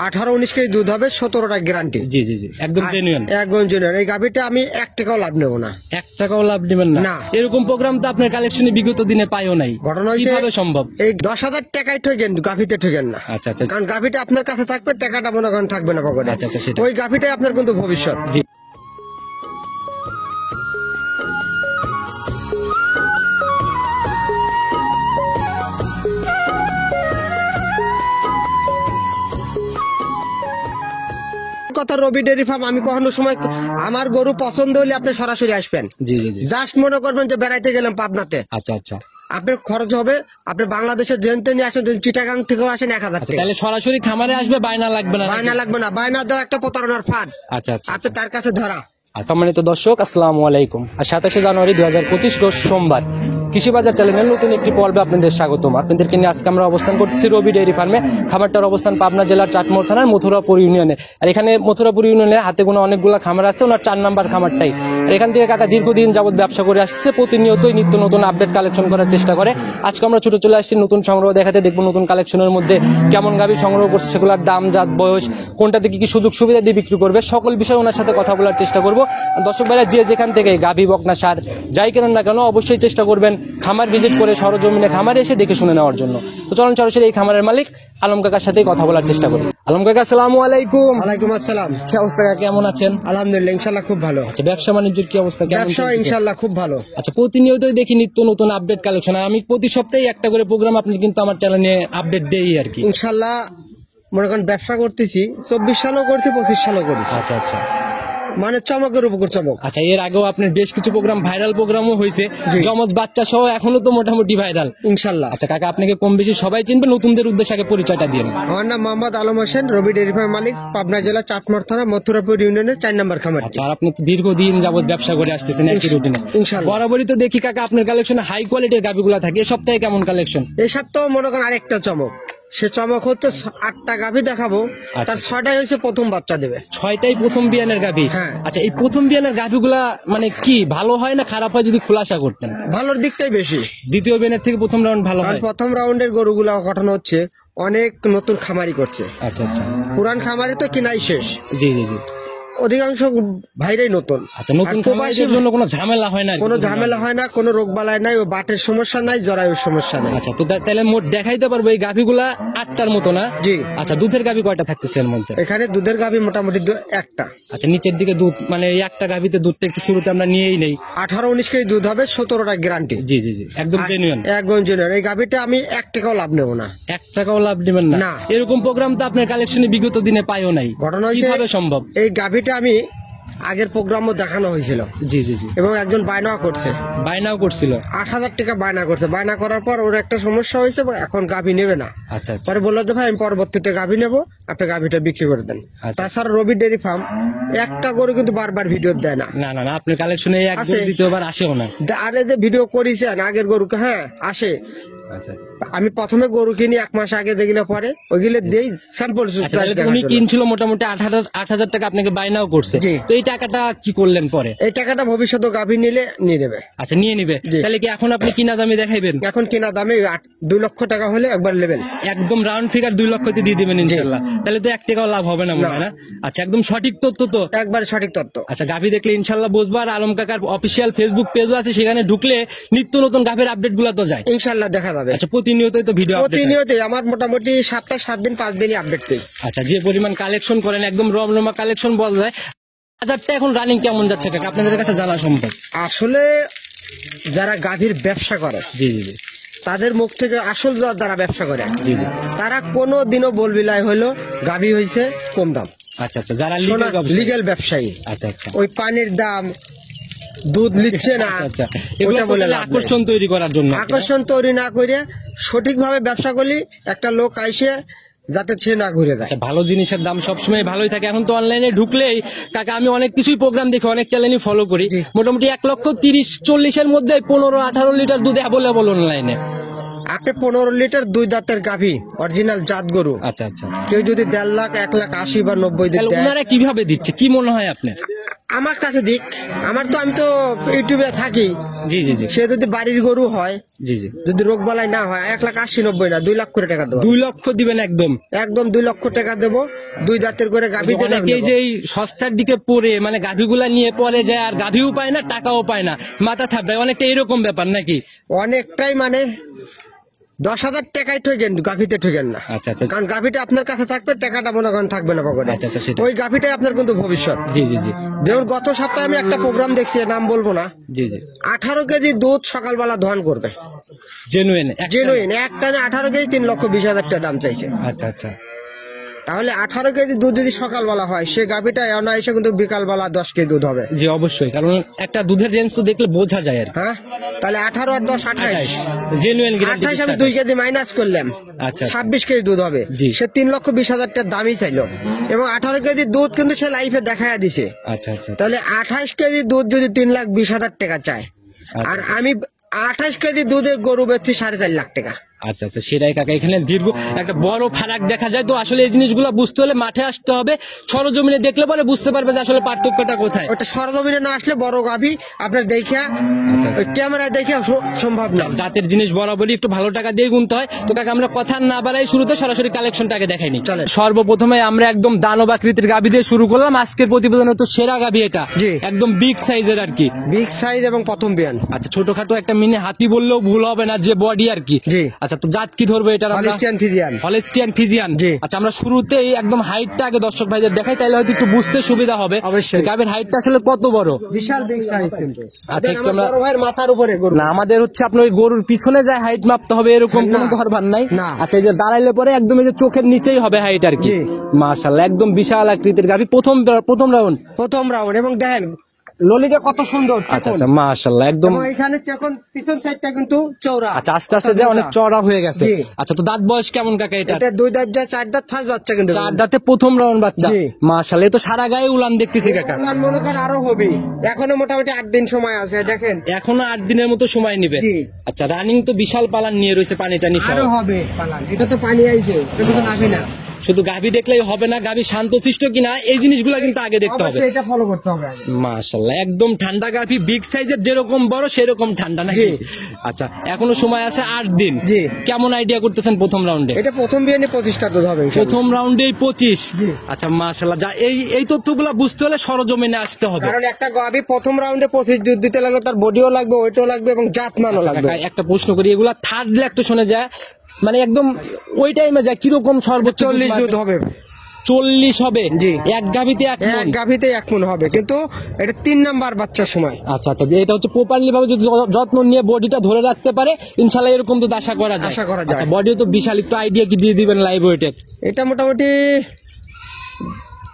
18-19 KG দুধ হবে, 17টা guarantee. জি জি জি, একদম জেনুইন। একদম জেনুইন। এই গাভীটা আমি 1 টাকাও লাভ নেব না। 1 টাকাও লাভ নেবেন না? না। এরকম প্রোগ্রাম তো আপনার কালেকশনে বিগত দিনে পাইও নাই। ঘটনা হয়েছে কিভাবে সম্ভব? এই 10,000 টাকায় ঠকেন, গাভীতে ঠকেন না। আচ্ছা আচ্ছা কারণ গাভীটা আপনার কাছে থাকবে, টাকাটা মনে করেন থাকবে না পকেটে। আচ্ছা আচ্ছা, সেটা ওই গাভীটাই আপনার কিন্তু ভবিষ্যৎ। জি। কথা রবি ডেয়ারি ফার্ম, আমি কখনো সময় আমার গরু পছন্দ হলে আপনি সরাসরি আসবেন। জি জি জি। জাস্ট মনে করবেন যে বেড়াইতে গেলাম পাবনাতে, আচ্ছা আচ্ছা আপনার খরচ হবে, আপনি বাংলাদেশের জেনতে নিয়ে আসেন, যদি চিটাগাং থেকেও আসেন 1000 আচ্ছা, টাকা। তাহলে সরাসরি খামারে আসবে, বায়না লাগবে না? বায়না লাগবে না, বায়না দেওয়া একটা প্রতারণার ফাঁদ। আচ্ছা আচ্ছা আপনি তার কাছে ধরা। সম্মানিত দর্শক, আসসালামু আলাইকুম। আর 27শে জানুয়ারি 2025 রোজ সোমবার কৃষি বাজার চ্যানেলের নতুন একটি পর্বে আপনাদের স্বাগতম। আপনাদেরকে নিয়ে আজকে আমরা অবস্থান করতেছি রবি ডেয়ারি ফার্মে। খামারটার অবস্থান পাবনা জেলার চাটমোহর থানার মথুরাপুর ইউনিয়নে। আর এখানে মথুরাপুর ইউনিয়নে হাতে গোনা অনেকগুলো খামার আছে, ওনার 4 নাম্বার খামারটাই। আর এখান থেকে কাকা দীর্ঘদিন যাবত ব্যবসা করে আসছে, প্রতিনিয়তই নিত্য নতুন আপডেট কালেকশন করার চেষ্টা করে। আজকে আমরা ছুটে চলে আসছি নতুন সংগ্রহ দেখাতে, দেখবো নতুন কালেকশনের মধ্যে কেমন গাভী সংগ্রহ করছে, সেগুলোর দাম, জাত, বয়স, কোনটাতে কি কি সুযোগ সুবিধা দিয়ে বিক্রি করবে, সকল বিষয়ে ওনার সাথে কথা বলার চেষ্টা করবো। দর্শক ভাইরা যে যেখান থেকে গাভী, বকনা, সার যাই কেনেন না কেন, অবশ্যই চেষ্টা করবেন খামার ভিজিট করে সরজমিনে খামারে এসে দেখে শুনে নেওয়ার জন্য। তো চলুন সরাসরি এই খামারের মালিক আলম কাকার সাথে কথা বলার চেষ্টা করি। আলম কাকা, আসসালামু আলাইকুম। ওয়ালাইকুম আসসালাম। কি অবস্থা কাকা, কেমন আছেন? আলহামদুলিল্লাহ, ইনশাআল্লাহ খুব ভালো। আচ্ছা, ব্যবসা বাণিজ্যের কি অবস্থা, কেমন ব্যবসা চলতেছে? ইনশাআল্লাহ খুব ভালো। আচ্ছা, প্রতিনিয়তই দেখি নিত্য নতুন আপডেট কালেকশন, আর আমি প্রতি সপ্তাহে একটা করে প্রোগ্রাম আপনি কিন্তু আমার চ্যানেলে আপডেট দেই আর কি। ইনশাআল্লাহ মনে করেন ব্যবসা করতেছি, 24 সালও করছি, 25 সালও করেছি। আচ্ছা আচ্ছা মানে চমকের উপর চমক। আচ্ছা, এর আগেও আপনার বেশ কিছু প্রোগ্রাম ভাইরাল প্রোগ্রামও হয়েছে, জমজ বাচ্চা সহ এখনো তো মোটামুটি ভাইরাল ইনশাআল্লাহ। আচ্ছা কাকা, আপনাকে কম বেশি সবাই চিনবে, নতুনদের উদ্দেশ্যে আগে পরিচয়টা দিন। আমার নাম মোহাম্মদ আলম হোসেন, রবি ডেয়ারি ফার্ম মালিক, পাবনা জেলা চাটমোহর থানা মথুরাপুর ইউনিয়নের 4 নম্বর খামার। আচ্ছা, আর আপনি তো দীর্ঘদিন যাবত ব্যবসা করে আসতেছেন একই রুটিনে। ইনশাআল্লাহ। বরাবরই তো দেখি কাকা আপনার কালেকশনে হাই কোয়ালিটির গাভিগুলো থাকে। এই সপ্তাহে কেমন কালেকশন? এই সপ্তাহ মনে করেন আরেকটা চমক। সে চমক হচ্ছে 8টা গাভী দেখাবো, তার 6টাই হচ্ছে প্রথম বাচ্চা দেবে। 6টাই প্রথম বিয়ানের গাভী? হ্যাঁ। আচ্ছা, এই প্রথম বিয়ানের গাভীগুলা মানে কি ভালো হয় না খারাপ হয়, যদি খোলাসা করতেন? ভালোর দিকটাই বেশি। দ্বিতীয় বিয়ানের থেকে প্রথম রাউন্ড ভালো কারণ হয়? প্রথম রাউন্ডের গরুগুলা ঘটনা হচ্ছে অনেক নতুন খামারি করছে, আচ্ছা আচ্ছা, পুরান খামারি তো কিনাই শেষ, জি জি জি। অধিকাংশ ভাইরাই নতুন। আচ্ছা, নতুন আর প্রবাসীর খামারিদের জন্য কোনো ঝামেলা হয় না? কোনো ঝামেলা হয় না, কোনো রোগ বালাই নাই, ও বাটের সমস্যা নাই, জরায়ুর সমস্যা নাই। আচ্ছা, তো তাহলে মোট দেখাইতে পারবো এই গাভীগুলা 8টার মতো না? জি। আচ্ছা, দুধের গাভী কয়টা থাকতেছে এর মধ্যে? এখানে দুধের গাভী মোটামুটি একটা। আচ্ছা, নিচের দিকে দুধ মানে এই একটা গাভীতে দুধটা একটু শুরুতে আমরা নিয়েই নেই। 18-19 কেজি দুধ হবে, 17টা গ্যারান্টি। জি জি জি, একদম জেনুইন। একদম জেনুইন। এই গাভীটা আমি 1 টাকাও লাভ নেব না। 1 টাকাও লাভ নেবেন না? না। এরকম প্রোগ্রাম তো আপনার কালেকশনে বিগত দিনে পাইও নাই। ঘটনা হয়েছে কিভাবে সম্ভব? এই গাভীটা আমি আগের প্রোগ্রামও দেখানো হয়েছিল, জি জি জি। এবং একজন বায়না করছে, বায়নাও করছিল? 8,000 টাকা বায়না করছে। বায়না করার পর ওর একটা সমস্যা হয়েছে, এখন গাভী নেবে না। আচ্ছা আচ্ছা পরে বললো যে ভাই আমি পরবর্তীতে গাভী নেবো, আপনি গাভীটা বিক্রি করে দেন। আচ্ছা। তাছাড়া রবি ডেয়ারি ফার্ম একটা করে কিন্তু বারবার ভিডিও দেয় না। না না না, আপনার কালেকশনে এক আছে। দ্বিতীয়বার আসেও না? আরে যে ভিডিও করেছেন আগের গরুকে, হ্যাঁ আসে। আচ্ছা আচ্ছা। আমি প্রথমে গরু কিনি 1 মাস আগে, দেখলে পরে ওইগুলো দেই স্যাম্পল। আচ্ছা, তাহলে তো উনি কিনছিল মোটামুটি 8,000 টাকা, আপনাকে বায়নাও করছে। জি। তো এই টাকাটা কি করলেন পরে? এই টাকাটা ভবিষ্যতে গাভী নিলে নিয়ে নেবে। আচ্ছা, নিয়ে নিবে। জি। তাহলে কি এখন আপনি কিনা দামে দেখাইবেন? এখন কেনা দামে 2 লক্ষ টাকা হলে একবার নেবেন। একদম রাউন্ড ফিগার 2 লক্ষতে দিয়ে দিবেন ইনশাআল্লাহ? তাহলে তো 1 টাকাও লাভ হবে না মনে হয় না? আচ্ছা, একদম সঠিক তথ্য তো? একবার সঠিক তথ্য। আচ্ছা, গাভী দেখলে ইনশাআল্লাহ বুঝবার। আলম কাকার অফিসিয়াল ফেসবুক পেজও আছে, সেখানে ঢুকলে নিত্য নতুন গাভীর আপডেট গুলা তো যায়। ইনশাল্লাহ দেখা যাবে। আচ্ছা, প্রতিনিয়তই তো ভিডিও আপডেট? প্রতিনিয়ত আমার মোটামুটি সপ্তাহে 7 দিন 5 দিনই আপডেট দিই। আচ্ছা, যে পরিমাণ কালেকশন করেন একদম রমরমা কালেকশন বলা যায়। বাজারটা এখন রানিং কেমন যাচ্ছে কাকা, আপনাদের কাছে জানা সম্ভব? আসলে যারা গাভীর ব্যবসা করে, জি জি জি তাদের মুখ থেকে আসল যারা ব্যবসা করে, জি জি। তারা কোনো দিনও বলবি লাই হলো গাভী হয়েছে কম দাম। আচ্ছা আচ্ছা, যারা লিগ্যাল ব্যবসায়ী, আচ্ছা আচ্ছা, ওই পানির দাম, দুধ নিচ্ছে না, আচ্ছা, এগুলো বলে আকর্ষণ তৈরি করার জন্য। আকর্ষণ তৈরি না করে সঠিকভাবে ব্যবসা করলে একটা লোক আইসে যাতে সে না ঘুরে যায়। আচ্ছা, ভালো জিনিসের দাম সবসময় ভালোই থাকে। এখন তো অনলাইনে ঢুকলেই কাকা আমি অনেক কিছুই প্রোগ্রাম দেখি, অনেক চ্যানেলই ফলো করি, মোটামুটি 1,30,40,000 মধ্যে 15-18 লিটার দুধ অ্যাভেলেবল অনলাইনে। আপনি 15 লিটার 2 দাঁতের গাভী অরিজিনাল জাত গরু, আচ্ছা আচ্ছা, কেউ যদি 1.5 লাখ 1,80,000 বা 90 তাহলে দেয়, ওনারা কিভাবে দিচ্ছে কি মনে হয় আপনার? আমার কাছে দিক, আমি তো ইউটিউবে থাকি। জি জি জি সে যদি বাড়ির গরু হয়, জি জি যদি রোগ বালাই না হয়, 1,80,90 না 2 লাখ করে টাকা দেবো। 2 লক্ষ দিবেন একদম? একদম 2 লক্ষ টাকা দেবো। 2 দাঁতের করে গাভী দেবো। অনেকেই যে এই সস্তার দিকে পড়ে মানে গাভীগুলা নিয়ে পরে যায় আর গাভীও পায় না টাকাও পায় না, মাথা থাপড়ায়, অনেকটা এরকম ব্যাপার নাকি? অনেকটাই মানে 10,000 টাকায় ঠকেন, গাভীতে ঠকেন না। আচ্ছা আচ্ছা কারণ গাভীটা আপনার কাছে থাকবে, টাকাটা মনে করেন থাকবে না পকেটে। আচ্ছা আচ্ছা সেটা ওই গাভীটাই আপনার কিন্তু ভবিষ্যৎ। জি জি জি যেমন গত সপ্তাহে আমি একটা প্রোগ্রাম দেখছি, নাম বলবো না, জি জি 18 কেজি দুধ সকালবেলা দহন করবে। জেনুইন জেনুইন একটা 18 কেজি 3,20,000 টাকা দাম চাইছে। আচ্ছা আচ্ছা তাহলে 18 কেজি দুধ যদি সকালবেলা হয়, সে গাভীটা অনায়াসে কিন্তু বিকালবেলা 10 কেজি দুধ হবে। জি অবশ্যই, কারণ একটা দুধের রেঞ্জ তো দেখলে বোঝা যায় আর হ্যাঁ, তাহলে 18 আর 10 28, জেনুইন গ্যারান্টি 28 আমি 2 কেজি মাইনাস করলাম, আচ্ছা। 26 কেজি দুধ হবে। জি। সে 3,20,000 টাকা দামই চাইলো, এবং 18 কেজি দুধ কিন্তু সে লাইফে দেখায়া দিছে। আচ্ছা আচ্ছা তাহলে 28 কেজি দুধ যদি 3,20,000 টাকা চায়, আচ্ছা। আর আমি 28 কেজি দুধের গরু বেচছি 4.5 লাখ টাকা। আচ্ছা আচ্ছা সেটাই কাকা, এখানে দীর্ঘ একটা বড় ফারাক দেখা যায়। তো আসলে এই জিনিসগুলো বুঝতে হলে মাঠে আসতে হবে, সরজমিনে দেখলে পরে বুঝতে পারবে যে আসলে পার্থক্যটা কোথায়। ওটা সরজমিনে না আসলে বড় গাভী আপনার দেখিয়া, আচ্ছা। ওই ক্যামেরায় দেখিয়া সম্ভব না। জাতের জিনিস বরাবরই একটু ভালো টাকা দিয়ে গুনতে হয়। তো কাকা আমরা কথা না বাড়াই শুরুতে সরাসরি কালেকশনটাকে দেখাইনি। চলেন। সর্বপ্রথমে আমরা একদম দানব আকৃতির গাভী দিয়ে শুরু করলাম। আজকের প্রতিবেদনে তো সেরা গাভী এটা, জি। একদম বিগ সাইজের আর কি। বিগ সাইজ এবং প্রথম বিয়ান। আচ্ছা ছোটখাটো একটা মিনি হাতি বললেও ভুল হবে না, যে বডি আর কি। জি। আচ্ছা তো জাত কি ধরবো এটা? Holstein Friesian. Holstein Friesian. জি। আচ্ছা আমরা শুরুতেই একদম হাইটটা আগে দর্শক ভাইদের দেখাই, তাহলে হয়তো একটু বুঝতে সুবিধা হবে অবশ্যই। গাভীর হাইটটা আসলে কত বড়। বিশাল বিগ সাইজ কিন্তু। আচ্ছা, একটু আমরা- বড় ভাইয়ের মাথার উপরে গরু। না আমাদের হচ্ছে আপনার ওই গরুর পিছনে যায় হাইট মাপতে হবে এরকম না। কোনো ঘরবান নাই। না। আচ্ছা এই যে দাঁড়াইলে পরে একদম এই যে চোখের নিচেই হবে হাইট আর কি। জি। মাশাআল্লাহ একদম বিশাল আকৃতির গাভী, প্রথম রাউন্ড। প্রথম রাউন্ড, এবং দেখেন ললিটা কত সুন্দর। আচ্ছা আচ্ছা মাশাআল্লাহ একদম। এবং এখানে এখন পিছন সাইডটা কিন্তু চওড়া। আচ্ছা আস্তে আস্তে যে অনেক চড়া হয়ে গেছে। জি। আচ্ছা তো দাঁত বয়স কেমন কাকা এটা? এটা 2 দাঁত যায় 4 দাঁত ফার্স্ট বাচ্চা কিন্তু। 4 দাঁতে প্রথম রাউন্ড বাচ্চা। জি। মাশাআল্লাহ এ তো সারা গায়ে উলান দেখতেছি কাকা। আমার মনে করেন আরো হবে, এখনো মোটামুটি 8 দিন সময় আছে। দেখেন এখনো 8 দিনের মতো সময় নেবে। জি। আচ্ছা রানিং তো বিশাল পালান নিয়ে রয়েছে, পানি টানি সহ। আরো হবে পালান। এটা তো পানি আইছে, এটা তো নাবি না। শুধু গাভী দেখলেই হবে না, গাভী শান্তশিষ্ট কিনা এই জিনিসগুলো কিন্তু আগে দেখতে হবে। অবশ্যই এটা ফলো করতে হবে আগে। মাশাআল্লাহ একদম ঠান্ডা গাভী, বিগ সাইজের, যেরকম বড় সেরকম ঠান্ডা নাকি? জি। আচ্ছা এখনো সময় আছে 8 দিন। জি। কেমন আইডিয়া করতেছেন প্রথম রাউন্ডে? এটা প্রথম বিয়ানে 25টা দুধ হবে ইনশাআল্লাহ। প্রথম রাউন্ডেই 25। জি। আচ্ছা মাশাআল্লাহ, যা এই তথ্যগুলো বুঝতে হলে সরজমিনে আসতে হবে। কারণ একটা গাভী প্রথম রাউন্ডে 25 দুধ দিতে লাগলে তার বডিও লাগবে, ওয়েটও লাগবে, এবং জাতমানও আচ্ছা, লাগবে। কাকা, একটা প্রশ্ন করি, এগুলা থার্ড ল্যাকটেশনে যায় মানে একদম ওই টাইমে যায় কিরকম সর্বোচ্চ 40 দুধ হবে। 40 হবে? জি। এক গাভীতে এক মণ? এক গাভীতে 1 মণ হবে, কিন্তু এটা 3 নাম্বার বাচ্চার সময়। আচ্ছা আচ্ছা, এটা হচ্ছে প্রপারলি ভাবে যদি যত্ন নিয়ে বডিটা ধরে রাখতে পারে ইনশাআল্লাহ এরকম তো আশা করা যায়। আশা করা যায়। বডিও তো বিশাল, একটু আইডিয়া কি দিয়ে দিবেন লাইভ ওয়েটের? এটা মোটামুটি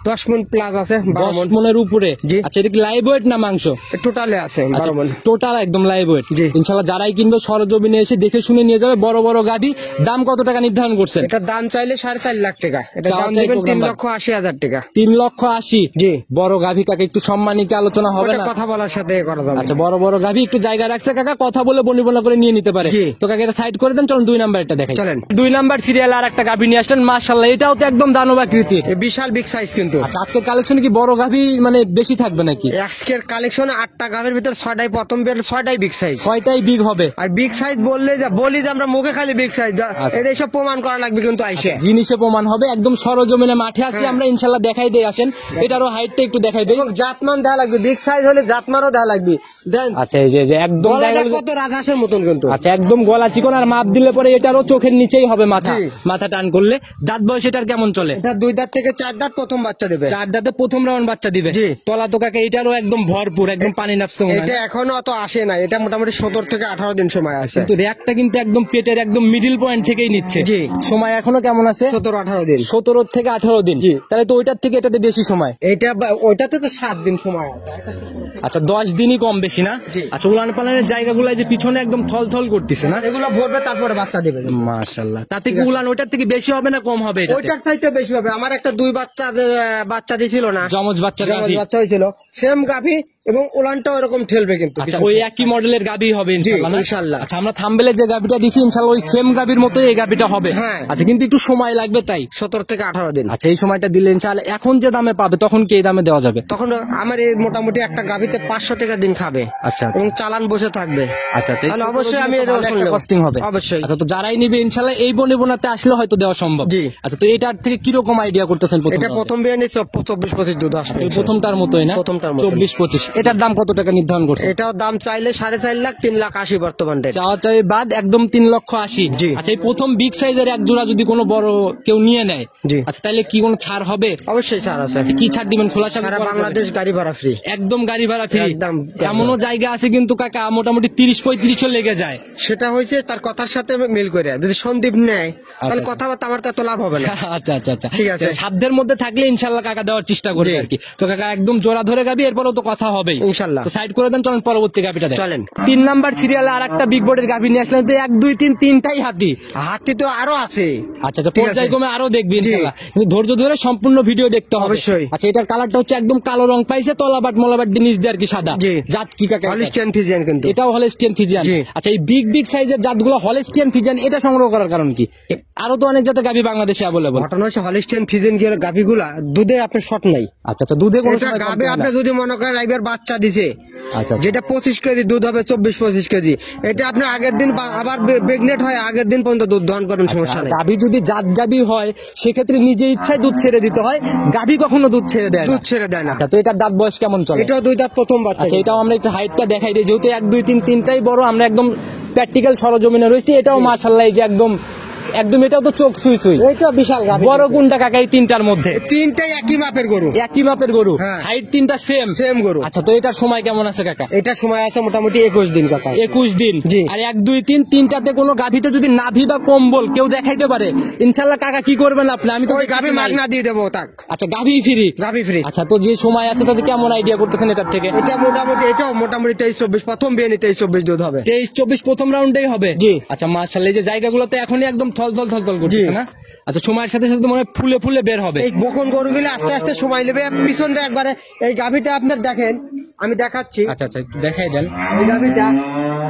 10 মণ প্লাস আছে, 12 10 মণ মণের উপরে। জি। আচ্ছা এটা কি লাইভ ওয়েট না মাংস? টোটালে আছে 12 মণ। টোটাল একদম লাইভ ওয়েট। জি। ইনশাআল্লাহ যারাই কিনবে সরজমিনে এসে দেখে শুনে নিয়ে যাবে। বড় বড় গাভী। দাম কত টাকা নির্ধারণ করছেন? এটা দাম চাইলে 4.5 লাখ টাকা, এটা চাওয়া দাম চাই দিবেন program 3,80,000 টাকা। 3,80,000। জি। বড় গাভী কাকে একটু সম্মানিত আলোচনা হবে ওটা না? কথা বলার সাথে করা যাবে। আচ্ছা বড় বড় গাভী একটু জায়গা রাখছে কাকা, কথা বলে বনিবনা করে নিয়ে নিতে পারে। জি। তো কাকা এটা সাইড করে দেন, চলুন 2 নাম্বারটা দেখাই। চলেন। 2 নাম্বার সিরিয়াল আর একটা গাভী নিয়ে আসছেন, মাশাআল্লাহ এটাও তো একদম দানব আকৃতির। এ বিশাল বিগ সাইজ কিন্তু। আচ্ছা আজকের কালেকশনে কি বড় গাভী মানে বেশি থাকবে নাকি? আজকের কালেকশনে 8টা গাভীর ভিতর 6টাই প্রথম বিয়ার, 6টাই বিগ সাইজ। 6টাই বিগ হবে। আর বিগ সাইজ বলি যে আমরা মুখে খালি বিগ সাইজ, আচ্ছা। এটা সব প্রমাণ করা লাগবে কিন্তু আইসে। জিনিসে প্রমাণ হবে, একদম সরজমিনে মাঠে আসি হ্যাঁ। আমরা ইনশাআল্লাহ দেখাই দেই। আসেন এটারও হাইটটা একটু দেখাই দেই। এবং জাতমান দেওয়া লাগবে, বিগ সাইজ হলে জাতমানও দেওয়া লাগবে। দেন আচ্ছা এই যে একদম গলাটা কত রাজহাঁসের মতন কিন্তু। আচ্ছা একদম গলা চিকন, আর মাপ দিলে পরে এটারও চোখের নিচেই হবে মাথা। জি। মাথা টান করলে দাঁত বয়স এটার কেমন চলে? এটা 2 দাঁত থেকে 4 দাঁত প্রথম বাচ্চা দেবে। 4 দাঁতে প্রথম রাউন্ড বাচ্চা দিবে। জি। তলা তো কাকা এটারও একদম ভরপুর, একদম পানি নাপছে মনে হয়। এটা এখনো অত আসে না, এটা মোটামুটি 17 থেকে 18 দিন সময় আছে। কিন্তু র্যাকটা কিন্তু একদম পেটের একদম মিডিল পয়েন্ট থেকেই নিচ্ছে। জি। সময় এখনো কেমন আছে? 17-18 দিন। 17 থেকে 18 দিন। জি। তাহলে তো ওইটার থেকে এটাতে বেশি সময়। ওইটাতে তো 7 দিন সময় আছে। আচ্ছা 10 দিনই কম বেশি না? জি। আচ্ছা উলান পালানের জায়গাগুলো যে পিছনে একদম থল থল করতেছে না? এগুলো ভরবে তারপরে বাচ্চা দেবে। মাশাআল্লাহ। তাতে কি উলান ওইটার থেকে বেশি হবে না কম হবে এটাতে? ওইটার চাইতে বেশি হবে। আমার একটা 2 বাচ্চা দিছিল না, জমজ বাচ্চা জমজ গাভী। বাচ্চা হয়েছিল, সেম গাভী এবং ওলানটাও এরকম ঠেলবে কিন্তু আচ্ছা ওই একই মডেলের গাবি হবে ইনশাআল্লাহ না? ইনশাআল্লাহ। আচ্ছা আমরা থাম্বেলে যে গাবিটা দিছি ইনশাআল্লাহ ওই সেম গাবির মতোই এই গাবিটা হবে। হ্যাঁ। আচ্ছা কিন্তু একটু সময় লাগবে তাই। 17 থেকে 18 দিন। আচ্ছা এই সময়টা দিলে ইনশাআল্লাহ এখন যে দামে পাবে তখন কি এই দামে দেওয়া যাবে? তখন আমার এই মোটামুটি একটা গাভিতে 500 টাকা দিন খাবে। আচ্ছা এবং চালান বসে থাকবে। আচ্ছা আচ্ছা তাহলে অবশ্যই আমি এর রসুন নেব। কস্টিং হবে অবশ্যই। আচ্ছা তো যারাই নিবে ইনশাআল্লাহ এই বনিবনাতে আসলে হয়তো দেওয়া সম্ভব। জি। আচ্ছা তো এটার থেকে কি রকম আইডিয়া করতেছেন প্রথম? এটা প্রথম বিয়ানি 24-25 দুধ আসবে। এই প্রথমটার মতোই না? প্রথমটার মতোই। 24-25 এটার দাম কত টাকা নির্ধারণ করছে? এটাও দাম চাইলে 3.5 লাখ 3,80,000 বর্তমান রেট। চাওয়া চাই বাদ একদম 3,80,000। জি। আচ্ছা এই প্রথম বিগ সাইজের এক জোড়া যদি কোনো বড় কেউ নিয়ে নেয়, জি। আচ্ছা তাহলে কি কোনো ছাড় হবে? অবশ্যই ছাড় আছে। কি ছাড় দিবেন খোলাসা সারা করা যাবে? বাংলাদেশ গাড়ি ভাড়া ফ্রি। একদম গাড়ি ভাড়া ফ্রি। একদম গাড়ি এমনও জায়গা আছে কিন্তু কাকা মোটামুটি 30-35 লেগে যায়। সেটা হয়েছে তার কথার সাথে মিল করে। যদি সন্দীপ নেয় তাহলে কথাবার্তা আমার তো এত লাভ হবে না। আচ্ছা আচ্ছা আচ্ছা ঠিক আছে। সাধ্যের মধ্যে থাকলে ইনশাল্লাহ কাকা দেওয়ার চেষ্টা করবে জি। আর কি। তো কাকা একদম জোড়া ধরে গাবি এরপরও তো কথা হবেই ইনশাল্লাহ। তো সাইড করে দেন, চলেন পরবর্তী গাবিটা দেন। চলেন। 3 নাম্বার সিরিয়ালে আর একটা বিগ বোর্ডের গাবি নিয়ে আসলেন, তো 1 2 3 তিনটাই হাতি। হাতি তো আরো আছে। আচ্ছা আচ্ছা ঠিক আছে। পর্যায়ক্রমে আরো দেখবি জি। ইনশাআল্লাহ, কিন্তু ধৈর্য ধরে সম্পূর্ণ ভিডিও দেখতে হবে। অবশ্যই। আচ্ছা এটার কালারটা হচ্ছে একদম কালো রং পাইছে, তলাবাট মলাবাট নিচ দিয়ে আর কি সাদা। জি। জাত কি কাকা? হলিস্টিয়ান ফিজিয়ান কিন্তু। এটাও হলিস্টিয়ান ফিজিয়ান। জি। আচ্ছা এই বিগ সাইজের জাতগুলো হলিস্টিয়ান ফিজিয়ান এটা সংগ্রহ করার কারণ কি? আরো তো অনেক জাতের গাবি বাংলাদেশে অ্যাভেলেবল। ঘটনা হচ্ছে হলিস্টিয়ান ফিজিয়ান গিয়ে গাভিগুলা দুধে আপনার শর্ট নাই। আচ্ছা আচ্ছা দুধে কোনো এটা সময় কম গাবে হয় না। আপনি যদি মনে করেন একবার বাচ্চা দিছে, আচ্ছা যেটা 25 কেজি দুধ হবে 24-25 কেজি, এটা আপনি আগের দিন আবার প্রেগনেন্ট হয় আগের দিন পর্যন্ত দুধ দহন করেন, সমস্যা নেই। গাভী যদি জাত গাভী হয় সেক্ষেত্রে নিজে ইচ্ছায় দুধ ছেড়ে দিতে হয়, গাভী কখনো দুধ ছেড়ে দেয় না। দুধ ছেড়ে দেয় না। আচ্ছা তো এটার দাঁত বয়স কেমন চলে? এটাও 2 দাঁত প্রথম বাচ্চা। আচ্ছা এটাও আমরা একটু হাইটটা দেখাই দিই, যেহেতু 1 2 3 তিনটাই বড়, আমরা একদম প্র্যাকটিক্যাল সরজমিনে রয়েছি। এটাও মাশাআল্লাহ এই যে একদম এটাও তো চোখ সুই সুই। এইটা বিশাল গাভী। বড় কোনটা কাকা এই তিনটার মধ্যে? তিনটাই একই মাপের গরু। একই মাপের গরু, হ্যাঁ। হাইট তিনটা সেম সেম গরু। আচ্ছা তো এটার সময় কেমন আছে কাকা? এটা সময় আছে মোটামুটি 21 দিন কাকা। 21 দিন। জি। আর 1 2 3 তিনটাতে কোনো গাভীতে যদি নাভি বা কম্বল কেউ দেখাইতে পারে ইনশাআল্লাহ কাকা কি করবেন আপনি? আমি তো ওই গাভী মাগনা দিয়ে দেবো তাক। আচ্ছা গাভী ফ্রি। গাভী ফ্রি। আচ্ছা তো যে সময় আছে তাতে কেমন আইডিয়া করতেছেন এটার থেকে? এটাও মোটামুটি 23-24 প্রথম বিয়ানি 23-24 দুধ হবে। 23-24 প্রথম রাউন্ডেই হবে। জি। আচ্ছা মাশাআল্লাহ এই যে জায়গাগুলোতে এখনই একদম থল করতেছে জি। না? আচ্ছা সময়ের সাথে সাথে মনে হয় ফুলে ফুলে বের হবে। এই বকন গরুগুলো আস্তে আস্তে সময় নেবে। পিছন দিয়ে একবারে এই গাভীটা আপনার দেখেন, আমি দেখাচ্ছি। আচ্ছা আচ্ছা একটু দেখাই দেন। এই গাভীটা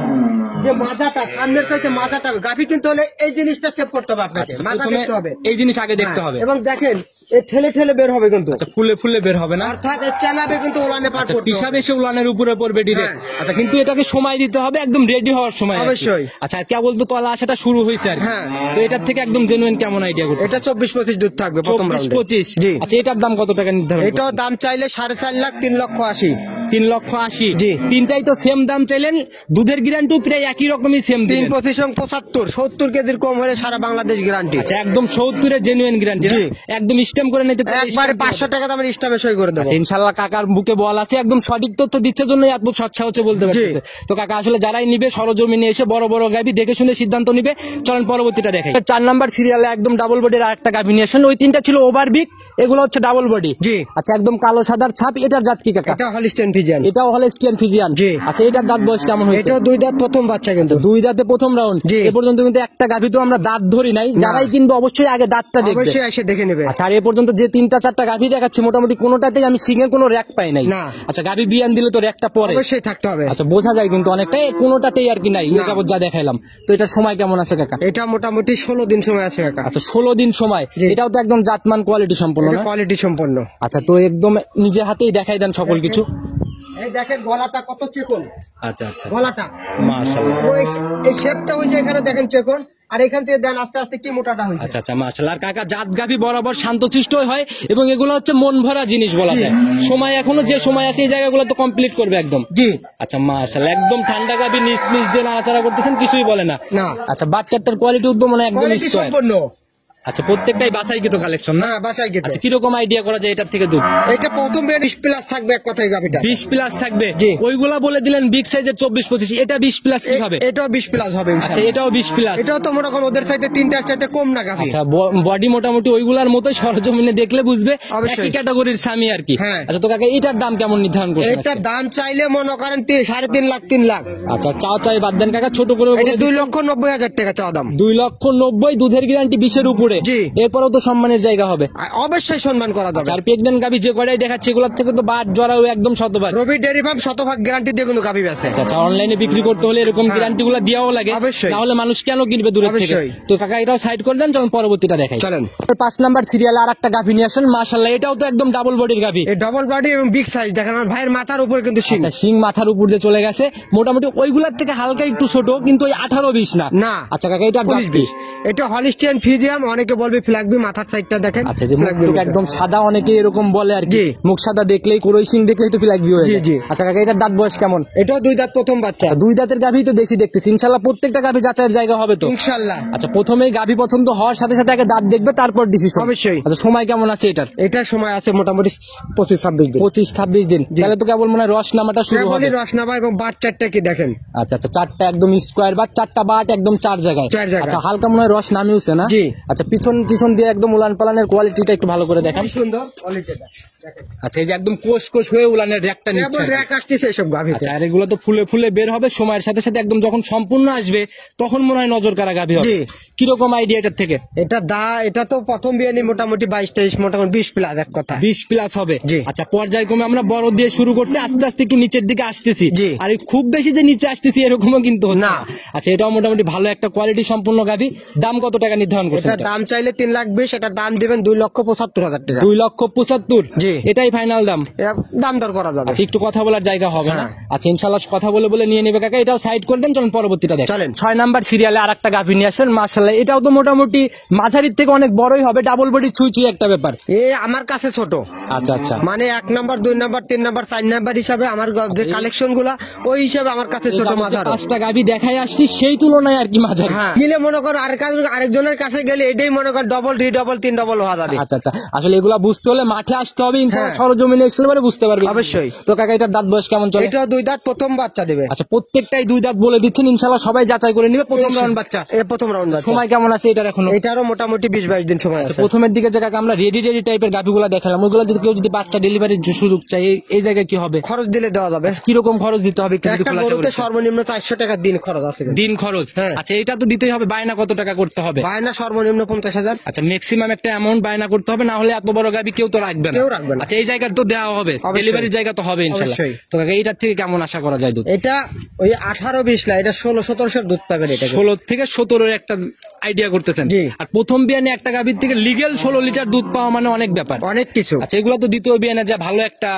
যে মাথাটা সামনের চাইতে মাথাটা, গাভী কিন্তু হলে এই জিনিসটা সেভ করতে হবে আপনাকে, আচ্ছা, মাথা প্রথমে দেখতে হবে। এই জিনিস আগে দেখতে হ্যাঁ, হবে। এবং দেখেন এই ঠেলে ঠেলে বের হবে কিন্তু। আচ্ছা ফুলে ফুলে বের হবে না? অর্থাৎ এই চেনাবে কিন্তু ওলানে পার আচ্ছা করতে পিসাব হবে। এসে উলানের উপরে পড়বে ডিরেক্ট। হ্যাঁ। আচ্ছা কিন্তু এটাকে সময় দিতে হবে, একদম রেডি হওয়ার সময় আর কি। অবশ্যই। আচ্ছা কেবল তো তলা আসাটা শুরু হয়েছে আর কি। হ্যাঁ। তো এটার থেকে একদম জেনুইন কেমন আইডিয়া করতে? এটা 24-25 দুধ থাকবে প্রথম রাউন্ডে। 24-25। জি। আচ্ছা এটার দাম কত টাকা নির্ধারণ? এটাও দাম চাইলে 4.5 লাখ 3,80,000। 3,80,000। জি। তিনটাই তো সেম দাম চাইলেন, দুধের গ্যারান্টি প্রায় একই রকমই সেম 3 দিলেন। 25 75 70 কেজির কম হলে সারা বাংলাদেশ গ্যারান্টি। আচ্ছা একদম 70-এর জেনুইন গ্যারান্টি। জি। একদম স্ট্যাম্প করে নিতে চাইলে একবারে stamp 500 টাকা দামের স্টামে সই করে দেবো। আচ্ছা ইনশাআল্লাহ কাকার বুকে বল আছে, একদম সঠিক তথ্য দিচ্ছে জন্য এত সচ্ছা হচ্ছে বলতে পারতেছে। তো কাকা আসলে যারাই নিবে সরজমিনে এসে বড় বড় গাভী দেখে শুনে সিদ্ধান্ত নিবে। চলেন পরবর্তীটা দেখাই। 4 নাম্বার সিরিয়ালে একদম ডাবল বডির আরেকটা গাভী নিয়ে আসেন। ওই তিনটা ছিল ওভার বিগ, এগুলো হচ্ছে ডাবল বডি। জি। আচ্ছা একদম কালো সাদার ছাপ। এটার জাত কি কাকা? এটা হলিস্টিয়ান ফিজিয়ান। এটাও হলিস্টিয়ান ফিজিয়ান। জি। আচ্ছা এটার দাঁত বয়স কেমন হয়েছে? এটাও 2 দাঁত প্রথম বাচ্চা কিন্তু। 2 দাঁতে প্রথম রাউন্ড। জি। এ পর্যন্ত কিন্তু একটা গাভী তো আমরা দাঁত ধরি নাই, যারাই কিনবে অবশ্যই আগে দাঁতটা দেখবে। অবশ্যই এসে দেখে নেবে। আচ্ছা আর এ পর্যন্ত যে 3-4টা গাভী দেখাচ্ছি মোটামুটি কোনোটাতেই আমি সিংহের কোনো র‍্যাক পাই নাই। না। আচ্ছা গাভী বিয়ান দিলে তো র‍্যাকটা পরে অবশ্যই থাকতে হবে। আচ্ছা বোঝা যায় কিন্তু অনেকটাই কোনোটাতেই আর কি নাই, এই না। যাবত যা দেখাইলাম। তো এটার সময় কেমন আছে কাকা? এটা মোটামুটি 16 দিন সময় আছে কাকা। আচ্ছা 16 দিন সময়। জি। এটাও তো একদম জাতমান কোয়ালিটি সম্পন্ন এটা না? কোয়ালিটি সম্পন্ন। আচ্ছা তো একদম নিজে হাতেই দেখাই দেন সকল কিছু। এই দেখেন গলাটা কত চিকন, আচ্ছা আচ্ছা গলাটা মাশাআল্লাহ। এই শেপটা হইছে, এখানে দেখেন চিকন, আর এখান থেকে দেন আস্তে আস্তে কি মোটাটা হইছে। আচ্ছা আচ্ছা মাশাআল্লাহ। আর কাকা জাত গাভী বরাবর শান্তশিষ্টই হয় এবং এগুলো হচ্ছে মন ভরা জিনিস বলা যায়। সময় এখনো যে সময় আছে এই জায়গাগুলো তো কমপ্লিট করবে একদম। জি। আচ্ছা মাশাআল্লাহ একদম ঠান্ডা গাভী নিচ দিয়ে নাড়াচাড়া করতেছেন, কিছুই বলে না। না। আচ্ছা বাচ্চাটার কোয়ালিটি উদ্যম মানে একদম কোয়ালিটি স্কয়ার। সম্পন্ন। আচ্ছা প্রত্যেকটাই বাছাই কিন্তু কালেকশন না? হ্যাঁ, বাসায় গেছে। আচ্ছা কিরকম আইডিয়া করা যায় এটার থেকে দুধ? এটা প্রথম 20 প্লাস থাকবে এক কথায় গাভিটা। 20 প্লাস থাকবে। জি। ওইগুলা বলে দিলেন বিগ সাইজের 24-25, এটা 20 প্লাস কি হবে? এটাও 20 প্লাস হবে আচ্ছা ইনশাআল্লাহ। এটাও 20 প্লাস। এটাও তো মনে করেন ওদের চাইতে 3টার চাইতে কম না গাভি। আচ্ছা বডি মোটামুটি ওইগুলার মতো, সরজমিনে দেখলে বুঝবে অবশ্যই। একই ক্যাটাগরির স্বামী আর কি। হ্যাঁ। আচ্ছা তো কাকা এটার দাম কেমন নির্ধারণ করছেন? এটার দাম চাইলে মনে করেন 3.5 লাখ 3 লাখ। আচ্ছা চাই বাদ দেন কাকা, ছোট করে এটা 2,90,000 টাকা চাওয়া দাম। 2,90,000 দুধের গ্যারান্টি 20-এর উপরে। করে জি। এরপরেও তো সম্মানের জায়গা হবে। অবশ্যই সম্মান করা যাবে। আর প্রেগনেন্ট গাভী যে কয়টাই দেখাচ্ছে এগুলোর থেকে তো বাদ জড়াও একদম শতভাগ। রবি ডেয়ারি ফার্ম শতভাগ গ্যারান্টি দিয়ে কিন্তু গাভী বেচে। আচ্ছা, অনলাইনে বিক্রি করতে হলে এরকম গ্যারান্টি গুলো দেওয়াও লাগে, অবশ্যই। তাহলে মানুষ কেন কিনবে দূরের থেকে? অবশ্যই। তো কাকা এটাও সাইড করে দেন, চলুন পরবর্তীটা দেখাই। চলেন। 5 নাম্বার সিরিয়ালে আর একটা গাভী নিয়ে আসেন, মাশাআল্লাহ এটাও তো একদম ডাবল বডির গাভী। এই ডবল বডি এবং বিগ সাইজ দেখেন, আমার ভাইয়ের মাথার উপরে কিন্তু শিং। আচ্ছা, শিং মাথার উপর দিয়ে চলে গেছে, মোটামুটি ওইগুলার থেকে হালকা একটু ছোট, কিন্তু ওই 18-20 না। না। আচ্ছা কাকা, এটা 19-20 এটা হলিস্টিয়ান ফিজিয়াম, অনেকে বলবে ফ্ল্যাগবি, মাথার সাইডটা দেখেন। আচ্ছা, যে ফ্ল্যাগবি মুখটুক একদম সাদা, অনেকে এরকম বলে আর কি, জি। মুখ সাদা দেখলেই কোরই সিং দেখলেই তো ফ্ল্যাগবি হয়ে জি, যায়। জি। আচ্ছা কাকা, এটার দাঁত বয়স কেমন? এটাও 2 দাঁত প্রথম বাচ্চা। আচ্ছা, 2 দাঁতের গাভী তো বেশি দেখতেছি, ইনশাআল্লাহ প্রত্যেকটা গাভী যাচাইয়ের জায়গা হবে তো ইনশাআল্লাহ। আচ্ছা, প্রথমেই গাভী পছন্দ হওয়ার সাথে সাথে আগে দাঁত দেখবে, তারপর ডিসিশন। অবশ্যই। আচ্ছা, সময় কেমন আছে এটার? এটার সময় আছে মোটামুটি 25-26 দিন। 25-26 দিন। তাহলে তো কেবল মনে হয় রস নামাটা শুরু হবে। কেবলই রসনাবা এবং বাট চারটা কি দেখেন। আচ্ছা আচ্ছা, 4টা একদম স্কোয়ার বাট, 4টা বাট একদম 4 জায়গায়। 4 জায়গায়। আচ্ছা, হালকা মনে হয় রস নামিয়েছে না? জি। আচ্ছা, পিছন দিয়ে একদম উলান পালানের কোয়ালিটিটা একটু ভালো করে দেখান। কি সুন্দর কোয়ালিটিটা দেখেন। আচ্ছা, এই যে একদম কোষ হয়ে উলানের র্যাকটা নিচ্ছে কেবল আর কি। র‍্যাক আসতেছে এসব গাভীতে। আচ্ছা, আর এগুলো তো ফুলে ফুলে বের হবে সময়ের সাথে সাথে, একদম যখন সম্পূর্ণ আসবে তখন মনে হয় নজর কাড়া গাভী হবে। জি। কিরকম আইডিয়া এটার থেকে? এটা তো প্রথম বিয়ানি মোটামুটি 22-23, মোটামুটি 20 প্লাস এক কথা। 20 প্লাস হবে। জি। আচ্ছা, পর্যায়ক্রমে আমরা বড় দিয়ে শুরু করছি, আস্তে আস্তে একটু নিচের দিকে আসতেছি। জি। আর এই খুব বেশি যে নিচে আসতেছি এরকমও কিন্তু হচ্ছে না। আচ্ছা, এটাও মোটামুটি ভালো একটা কোয়ালিটি সম্পূর্ণ গাভী। দাম কত টাকা নির্ধারণ করছেন এটা দাম চাইলে 3,20,000, এটা দাম দিবেন 2,75,000 টাকা। 2,75,000? জি। এটাই ফাইনাল দাম? দাম দর করা যাবে। আচ্ছা, একটু কথা বলার জায়গা হবে না? হ্যাঁ। আচ্ছা, ইনশাআল্লাহ কথা বলে নিয়ে নেবে কাকা। এটাও সাইড করে দেন, চলুন পরবর্তীটা দেখেন। চলেন। 6 নাম্বার সিরিয়ালে আর একটা গাভী নিয়ে আসেন, মাশাআল্লাহ এটাও তো মোটামুটি মাঝারির থেকে অনেক বড়ই হবে, ডাবল বডি ছুঁই একটা ব্যাপার। আমার কাছে ছোট। আচ্ছা আচ্ছা, মানে 1 নাম্বার, 2 নাম্বার, 3 নাম্বার, 4 নাম্বার হিসাবে আমার যে কালেকশন গুলা ওই হিসাবে আমার কাছে ছোট মাথার। 5টা গাভী দেখাই আসছি, সেই তুলনায় আর কি মাঝারি। হ্যাঁ, গেলে মনে কর আরেকজনের কাছে গেলে এটাই মনে কর ডবল, 3 ডবল হওয়া যাবে। আচ্ছা আচ্ছা, আসলে এগুলা বুঝতে হলে মাঠে আসতে হবে, ইনশাআল্লাহ হ্যাঁ। সরজমিনে এসে পরে বুঝতে পারবে। অবশ্যই। তো কাকা, এটার দাঁত বয়স কেমন চলে? এটাও 2 দাঁত প্রথম বাচ্চা দেবে। আচ্ছা, প্রত্যেকটাই 2 দাঁত বলে দিচ্ছেন, ইনশাআল্লাহ সবাই যাচাই করে নিবে। প্রথম রাউন্ড বাচ্চা, প্রথম রাউন্ড বাচ্চা। সময় কেমন আছে এটার এখনো? এটারও মোটামুটি 20-22 দিন সময় আছে। প্রথমের দিকে যে কাকা আমরা রেডি টাইপের গাভিগুলা দেখালাম, ওইগুলো যদি কেউ যদি বাচ্চা ডেলিভারির সুযোগ চাই, এই জায়গায় কি হবে? খরচ দিলে দেওয়া যাবে। কিরকম খরচ দিতে হবে একটু যদি একটা খোলাসা গরুতে বলেন। সর্বনিম্ন 400 টাকা দিন খরচ আছে। দিন খরচ? হ্যাঁ। আচ্ছা, এটা তো দিতেই হবে। বায়না কত টাকা করতে হবে? বায়না সর্বনিম্ন 50,000। আচ্ছা, ম্যাক্সিমাম একটা অ্যামাউন্ট বায়না করতে হবে, না হলে এত বড় গাভি কেউ তো রাখবে না। কেউ রাখবে না। আচ্ছা, এই জায়গা তো দেওয়া হবে, অবশ্যই। ডেলিভারির জায়গা তো হবে ইনশাআল্লাহ। অবশ্যই। তো কাকা, এটার থেকে কেমন আশা করা যায় দুধ? এটা ওই 18-20 লা, এটা 16-17 দুধ পাবেন। এটা 16 থেকে 17 একটা আইডিয়া করতেছেন। জি। আর প্রথম বিয়ানে একটা গাভীর থেকে লিগেল 16 লিটার দুধ পাওয়া মানে অনেক ব্যাপার। অনেক কিছু। আচ্ছা, এগুলো তো দ্বিতীয় বিয়ানে যা ভালো একটা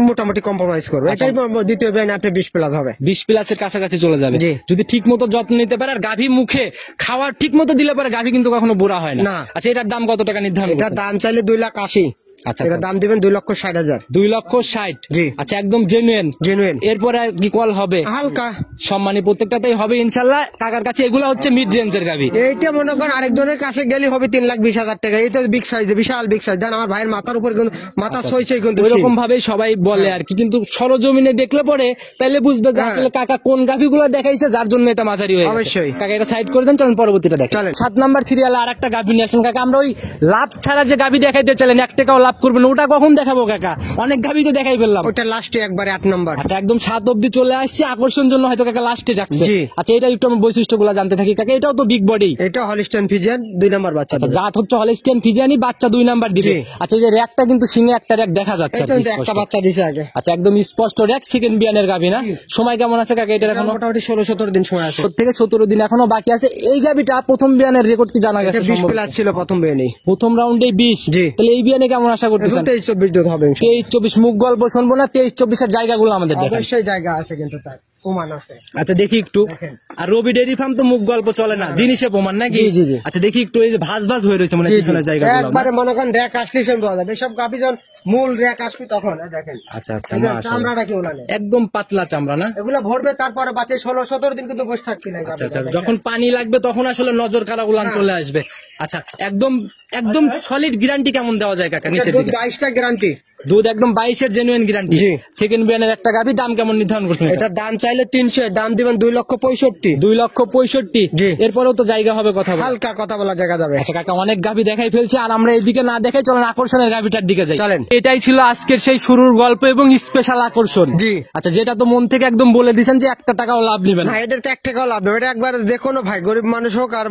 মোটামুটি কম্প্রোমাইজ করবে। আচ্ছা। এটাই দ্বিতীয় বিয়ানে আপনি 20 প্লাস হবে। 20 প্লাসের কাছাকাছি চলে যাবে জি। যদি ঠিক মতো যত্ন নিতে পারে। আর গাভী মুখে খাওয়ার ঠিক মতো দিলে পরে গাভী কিন্তু কখনো বুড়া হয় না। না। আচ্ছা, এটার দাম কত টাকা নির্ধারণ এটা করছেন? দাম চাইলে 2,80,000। আচ্ছা, এটা দাম দিবেন 2,60,000। 2,60,000? জি। আচ্ছা, একদম জেনুইন। জেনুইন। এরপরে কি কল হবে? হালকা সম্মানী প্রত্যেকটাতেই হবে ইনশাআল্লাহ। কাকার কাছে এগুলো হচ্ছে মিড রেঞ্জের গাভী। এইটা মনে করেন আরেকজনের কাছে গেলে হবে 3,20,000 টাকা। এই তো বিগ সাইজ, বিশাল বিগ সাইজ। দেন আমার ভাইয়ের মাথার উপর কিন্তু মাথা সইছে কিন্তু ওইরকম ভাবেই সবাই বলে আর কি, কিন্তু সরজমিনে দেখলে পরে তাইলে বুঝবে যে হ্যাঁ। আসলে কাকা কোন গাভীগুলো দেখাইছে যার জন্য এটা মাঝারি হয়ে গেছে। অবশ্যই। কাকা, এটা সাইড করে দেন, চলুন পরবর্তীটা দেখেন। চলেন। 7 নাম্বার সিরিয়ালে আর একটা গাভী নিয়ে আসলেন কাকা। আমরা ওই লাভ ছাড়া যে গাভী দেখাইতে চাইলেন, 1 টাকাও লাভ করবেন, ওটা কখন দেখাবো কাকা? অনেক গাভী তো দেখাই ফেললাম। ওটা লাস্টে একবারে 8 নাম্বার। আচ্ছা, একদম 7 অব্দি চলে আসছে, আকর্ষণ জন্য হয়তো কাকা লাস্টে রাখছে। জি। আচ্ছা, এটা একটু আমার বৈশিষ্ট্যগুলো জানতে থাকি কাকা। এটাও তো বিগ বডি। এটা হলিস্টাইন ফিজিয়ান 2 নাম্বার বাচ্চা। আচ্ছা, জাত হচ্ছে হলিস্টিয়ান ফিজিয়ানি, বাচ্চা 2 নাম্বার দিবে। জি। আচ্ছা, এই যে র্যাকটা কিন্তু সিংহে একটা র্যাক দেখা যাচ্ছে আর এটা কি কিন্তু স্পষ্ট। একটা বাচ্চা দিছে আগে। আচ্ছা, একদম স্পষ্ট র্যাক, সেকেন্ড বিয়ানের গাভী না? সময় কেমন আছে কাকা এটার এখনো? মোটামুটি 16-17 দিন সময় আছে। 17 থেকে 17 দিন এখনো বাকি আছে। এই গাভীটা প্রথম বিয়ানের রেকর্ড কি জানা গেছে? এটা 20 প্লাস ছিল প্রথম বিয়ানে। প্রথম রাউন্ডে 20। জি। তাহলে এই বিয়ানে কেমন আশা করতেছেন? 23-24 দুধ হবে। 23-24 মুখ গল্প শুনবো না, 23-24 এর জায়গাগুলো আমাদের দেখেন। অবশ্যই জায়গা আছে কিন্তু তার প্রমাণ আছে। আচ্ছা, দেখি একটু। দেখেন। আর রবি ডেইরি ফার্ম তো মুখ গল্প চলে না, জিনিসে প্রমাণ নাকি? জি, জি, জি। আচ্ছা, দেখি একটু। এই যে ভাঁজ হয়ে রয়েছে মানে পিছনের জায়গাগুলো না? একবারে মনে করেন র‍্যাক আসলে শুনতে হবে। সব গাভী যখন মূল র‍্যাক আসবে তখন দেখেন। আচ্ছা আচ্ছা, এগুলো মাশাআল্লাহ। চামড়াটা কি ওলানে একদম পাতলা চামড়া না? এগুলো ভরবে, তারপরে বাচ্চা 16-17 দিন কিন্তু বসে থাকতে লাগে। আচ্ছা আচ্ছা, যখন পানি লাগবে তখন আসলে নজর কারা উলান চলে আসবে। আচ্ছা, একদম একদম সলিড গ্যারান্টি কেমন দেওয়া যায় কাকা নিচের দিকে? 22টা গ্যারান্টি দুধ একদম 22-এর জেনুইন গ্যারান্টি। জি। সেকেন্ড বিয়ানের একটা গাভী, দাম কেমন নির্ধারণ করছেন? এটা দাম চাইলে 300, দাম দিবেন 2,65,000। 2,65,000। জি। এরপরেও তো জায়গা হবে কথা বলা। হালকা কথা বলা জায়গা যাবে। আচ্ছা কাকা, অনেক গাভী দেখাই ফেলছে, আর আমরা এদিকে না দেখাই, চলেন আকর্ষণের গাভীটার দিকে যাই। চলেন। এটাই ছিল আজকের সেই শুরুর গল্প এবং স্পেশাল আকর্ষণ। জি। আচ্ছা, যেটা তো মন থেকে একদম বলে দিয়েছেন যে 1 টাকাও লাভ নেবেন না, এটার তো 1 টাকাও লাভ নেই। এটা একবার যে কোনো ভাই, গরিব মানুষ হোক আর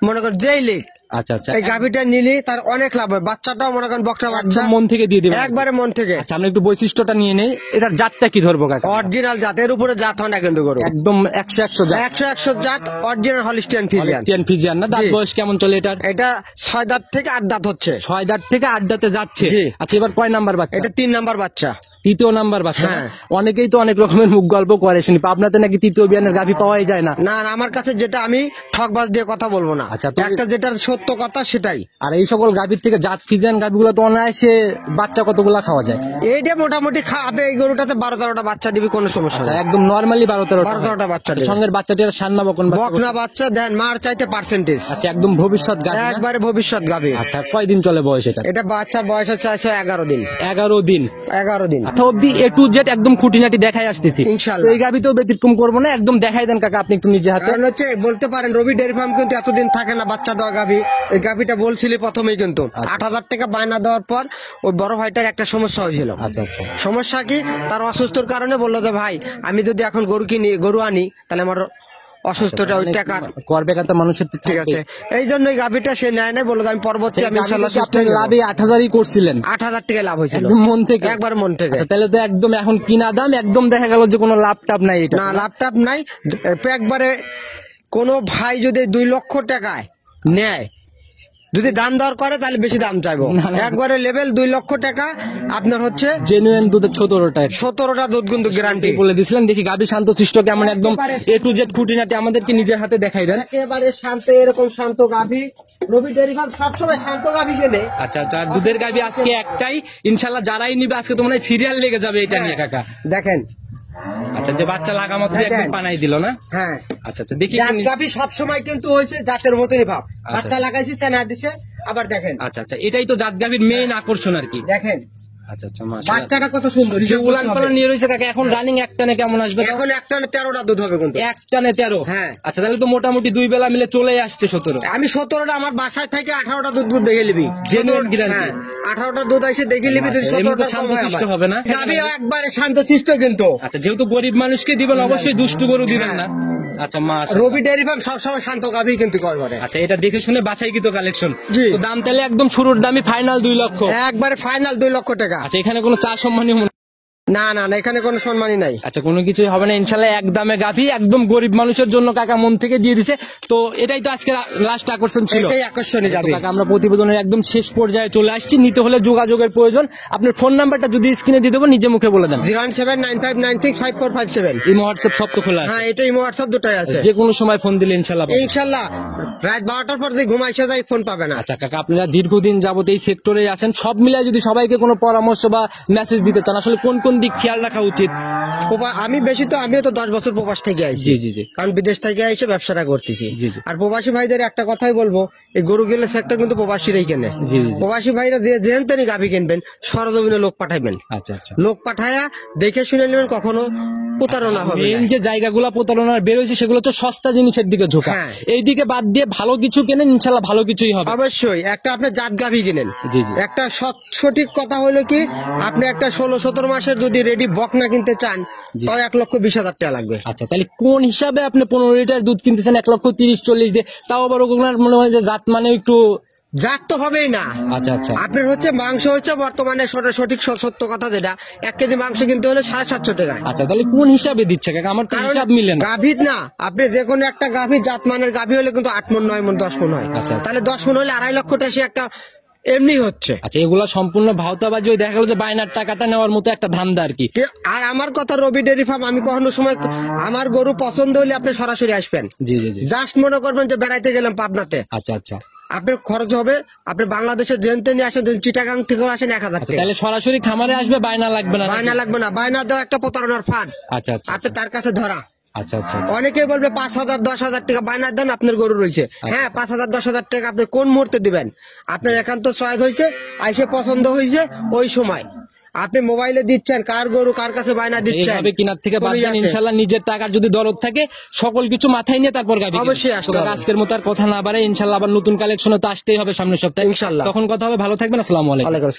মনে কর যেই লিখ আচ্ছা আচ্ছা, এই গাভীটা নিলি তার অনেক লাভ হয়, বাচ্চাটাও মনে করেন বকনা বাচ্চা, একদম মন থেকে দিয়ে দিবেন। একবারে মন থেকে। আচ্ছা, আমরা একটু বৈশিষ্ট্যটা নিয়ে নেই, এটার জাতটা কি ধরবো কাকা? অরিজিনাল জাতের উপরে জাত হয় না কিন্তু গরু, একদম 100 জাত, 100 জাত original Holstein Friesian. Holstein Friesian না? দাঁত জি। বয়স কেমন চলে এটার? এটা 6 দাঁত থেকে 8 দাঁত হচ্ছে। 6 দাঁত থেকে 8 দাঁতে যাচ্ছে। জি। আচ্ছা, এবার কয় নাম্বার বাচ্চা? এটা 3 নাম্বার বাচ্চা। তৃতীয় নাম্বার বাচ্চা। হ্যাঁ। অনেকেই তো অনেক রকমের মুখ গল্প করে, শুনি পাবনাতে নাকি তৃতীয় বিয়ানের গাভী পাওয়াই যায় না। না না, আমার কাছে যেটা আমি ঠকবাজ দিয়ে কথা বলবো না, আচ্ছা, তো- একটা যেটা সত্য কথা সেটাই। আর এই সকল গাভীর থেকে জাত ফ্রিজিয়ান গাভীগুলো তো অনায়াসে বাচ্চা কতগুলা খাওয়া যায়? এইটা মোটামুটি খাবে, এই গরুটাতে 12-13টা বাচ্চা দিবি, কোনো সমস্যা আচ্ছা, নেই। একদম নরমালি 12-13টা 12-13টা বাচ্চা দেবে। সঙ্গের বাচ্চাটির সান্না বকন বাচ্চা? বকনা বাচ্চা দেন, মার চাইতে পার্সেন্টেজ, আচ্ছা, একদম ভবিষ্যৎ গাভী না? একবারে ভবিষ্যৎ গাভী। আচ্ছা, কয়দিন চলে বয়স এটা? এটা বাচ্চার বয়স হচ্ছে 11 দিন। 11 দিন। 11 দিন। আচ্ছা, অব্দি A to Z একদম খুঁটিনাটি দেখাই আসতেছি ইনশাআল্লাহ। তো এই গাভী তো ব্যতিক্রম করবো না, একদম দেখাই দেন কাকা আপনি একটু নিজে হাতে। কারণ হচ্ছে বলতে পারেন রবি ডেয়ারি ফার্ম কিন্তু এতদিন থাকে না বাচ্চা দেওয়া গাভী। এই গাভীটা বলছিলি প্রথমেই কিন্তু 8,000 টাকা বায়না দেওয়ার পর ওই বড় ভাইটার একটা সমস্যা হয়েছিল। আচ্ছা আচ্ছা, সমস্যা কি, তার অসুস্থর কারণে বললো যে ভাই আমি যদি এখন গরু আনি তাহলে আমার অসুস্থটা ওই টাকার করবে কাতা মানুষের তো ঠিক আছে, এই জন্যই গাভীটা সে নেয় না, বললো যে আমি পরবর্তী আমি ইনশাআল্লাহ সুস্থ আপনি লাভে 8,000ই করছিলেন? 8,000 টাকা লাভ হয়েছিল একদম মন থেকে? একবার মন থেকে। আচ্ছা, তাহলে তো একদম এখন কিনা দাম একদম দেখা গেল যে কোনো লাভ টাভ নাই এটা? না, ল্যাপটপ নাই। একবারে কোনো ভাই যদি 2 লক্ষ টাকায় নেয়, যদি দাম দর করে তাহলে বেশি দাম চাইবো। না, না। একবারে লেভেল 2 লক্ষ টাকা আপনার হচ্ছে জেনুইন দুধের 17টা 17টা দুধ কিন্তু গ্যারান্টি। বলে দিছিলেন। দেখি গাভী শান্ত শিষ্ট কেমন, একদম A to Z খুঁটিনাটি আমাদেরকে নিজের হাতে দেখাই দেন। একেবারে শান্ত, এরকম শান্ত গাভী। রবি ডেয়ারি ফার্ম সবসময় শান্ত গাভী কেনে। আচ্ছা আচ্ছা, আর দুধের গাভী আজকে একটাই, ইনশাল্লাহ যারাই নিবে আজকে তো মনে হয় সিরিয়াল লেগে যাবে এটা নিয়ে কাকা। দেখেন, আচ্ছা, যে বাচ্চা লাগা মাত্র একদম দেখেন। পানাই দিল না? হ্যাঁ, আচ্ছা আচ্ছা, দেখি একটু নি- গাভী সবসময় কিন্তু হয়েছে জাতের মতনই ভাব। বাচ্চা লাগাইছি, চেনা দিছে, আবার দেখেন আচ্ছা আচ্ছা, এটাই তো জাত গাভীর মেইন আকর্ষণ আর কি। দেখেন আচ্ছা আচ্ছা, মাশাআল্লাহ। বাচ্চাটা কত সুন্দর, যে হিসাব করতে উলান হবে। পালান নিয়ে রয়েছে কাকা, এখন রানিং একটানে কেমন আসবে? এখন একটা 13টা দুধ হবে কিন্তু। একটানে 13? হ্যাঁ। আচ্ছা, তাহলে তো মোটামুটি 2 বেলা মিলে চলে আসছে 17। আমি 17টা, আমার বাসায় থেকে 18টা দুধ দেখে নিবি। Genuine guarantee? হ্যাঁ, 18টা দুধ এসে দেখে নিবি, যদি আচ্ছা, এমনি তো 17টা কম হয় শান্তশিষ্ট আবার। হবে না? গাভী একবারে শান্তশিষ্ট কিন্তু। আচ্ছা, যেহেতু গরিব মানুষকে দিবেন অবশ্যই দুষ্টু গরু দিবেন না। আচ্ছা, মাশাআল্লাহ। রবি ডেয়ারি ফার্ম সবসময় শান্ত গাভী কিন্তু করে। আচ্ছা, এটা দেখে শুনে বাছাই কি তো কালেকশন? জি। তো দাম তাহলে একদম শুরুর দামই ফাইনাল 2 লক্ষ? একবারে ফাইনাল 2 লক্ষ টাকা। আচ্ছা, এখানে কোনো চা সম্মানী না না না, এখানে কোনো সম্মানই নাই। আচ্ছা, কোনো কিছুই হবে না ইনশাল্লাহ, এক দামে গাভী একদম গরিব মানুষের জন্য কাকা মন থেকে দিয়ে দিছে। তো এটাই তো আজকে লাস্ট আকর্ষণ ছিল। এটাই আকর্ষণীয় তো গাভী। কাকা, আমরা প্রতিবেদনের একদম শেষ পর্যায়ে চলে আসছি। নিতে হলে যোগাযোগের প্রয়োজন। আপনার ফোন নাম্বারটা যদি স্ক্রিনে দিয়ে দেবো, নিজে মুখে বলে দেন। 01795965457। এই হোয়াটসঅ্যাপ সব তো খোলা আছে? হ্যাঁ, এটাই হোয়াটসঅ্যাপ দুটাই আছে। যে কোনো সময় ফোন দিলে ইনশাল্লাহ পাবেন। ইনশাল্লাহ রাত 12টার পর দিয়ে ঘুমাইছে যাই ফোন পাবে না। আচ্ছা কাকা, আপনারা দীর্ঘদিন যাবত এই সেক্টরে আছেন, সব মিলাই যদি সবাইকে কোনো পরামর্শ বা মেসেজ দিতে চান, আসলে কোন কোন দিক খেয়াল রাখা উচিত? আমি বেশি তো, আমিও তো 10 বছর প্রবাস থেকে আইছি। জি জি জি। কারণ বিদেশ থেকে এসে ব্যবসাটা করতেছি। জি, জি। আর প্রবাসী ভাইদের একটা কথাই বলবো, এই গরু গেলে সেক্টর কিন্তু প্রবাসীরাই কেনে। জি, জি, জি। প্রবাসী ভাইরা যেহেন তেনি গাভী কিনবেন, সরজমিনে লোক পাঠাইবেন। আচ্ছা আচ্ছা, লোক পাঠায়া দেখে শুনে নেবেন, কখনো প্রতারণা হবে মেইন না। যে জায়গাগুলো প্রতারণার বের হয়েছে সেগুলো তো সস্তা জিনিসের দিকে ঝোঁকা। হ্যাঁ। এই দিকে বাদ দিয়ে ভালো কিছু কেনেন, ইনশাল্লাহ ভালো কিছুই হবে। অবশ্যই একটা আপনি জাত গাভী কিনেন। জি, জি। একটা সঠিক কথা হলো কি, আপনি একটা 16-17 মাসের যদি রেডি বকনা কিনতে চান, জি। তাও 1,20,000 টাকা লাগবে। আচ্ছা, তাহলে কোন হিসাবে আপনি 15 লিটার দুধ কিনতেছেন 1,30,40 দিয়ে? তাও আবার ওগুলোর মনে হয় যে জাত মানে একটু। জাত তো হবেই না। আচ্ছা আচ্ছা, আপনার হচ্ছে মাংস হচ্ছে বর্তমানে সঠিক সত্য কথা যেটা, 1 কেজি মাংস কিনতে হলে 750 টাকা। আচ্ছা, তাহলে কোন হিসাবে দিচ্ছে কাকা? আমার তো হিসাব মিলে না। গাভী না, আপনি যে কোনো একটা গাভী জাত মানের গাভী হলে কিন্তু 8 মণ 9 মণ 10 মণ হয়। আচ্ছা। তাহলে 10 মণ হলে 2.5 লক্ষ টাকা সে একটা এমনি হচ্ছে। আচ্ছা, এগুলা সম্পূর্ণ ভাওতাবাজি, ওই দেখা গেল যে বায়নার টাকাটা নেওয়ার মতো একটা ধান্দা আর কি। আর আমার কথা, রবি ডেয়ারি ফার্ম আমি কখনো সময়, আমার গরু পছন্দ হলে আপনি সরাসরি আসবেন। জি জি জি। জাস্ট মনে করবেন যে বেড়াইতে গেলাম পাবনাতে, আচ্ছা আচ্ছা, আপনার খরচ হবে, আপনি বাংলাদেশের জেনতে নিয়ে আসেন, যদি চিটাগাং থেকেও আসেন 1000 আচ্ছা, টাকা। তাহলে সরাসরি খামারে আসবে, বায়না লাগবে না নাকি? বায়না লাগবে না, বায়না দেওয়া একটা প্রতারণার ফাঁদ। আচ্ছা আচ্ছা আপনি তার কাছে ধরা। আচ্ছা আচ্ছা, অনেকে বলবে 5,000 10,000 টাকা বায়না দেন, আপনার গরু রয়েছে। হ্যাঁ, 5,000 10,000 টাকা আপনি কোন মুহূর্তে দিবেন? আপনার একান্ত চয়েস হয়েছে, আইসে পছন্দ হয়েছে, ওই সময় আপনি মোবাইলে দিচ্ছেন, কার গরু কার কাছে বায়না দিচ্ছেন, এইভাবে কিনার থেকে বাদ দেন, ইনশাল্লাহ নিজের টাকার যদি দরদ থাকে সকল কিছু মাথায় নিয়ে তারপর গাবি অবশ্যই আসতে হবে। আজকের মতো আর কথা না বাড়ে, ইনশাল্লাহ আবার নতুন কালেকশনে তো আসতেই হবে সামনের সপ্তাহে ইনশাল্লাহ। তখন কথা হবে। ভালো থাকবেন, আসসালামু আলাইকুম। ওয়ালাইকুম আসসালাম।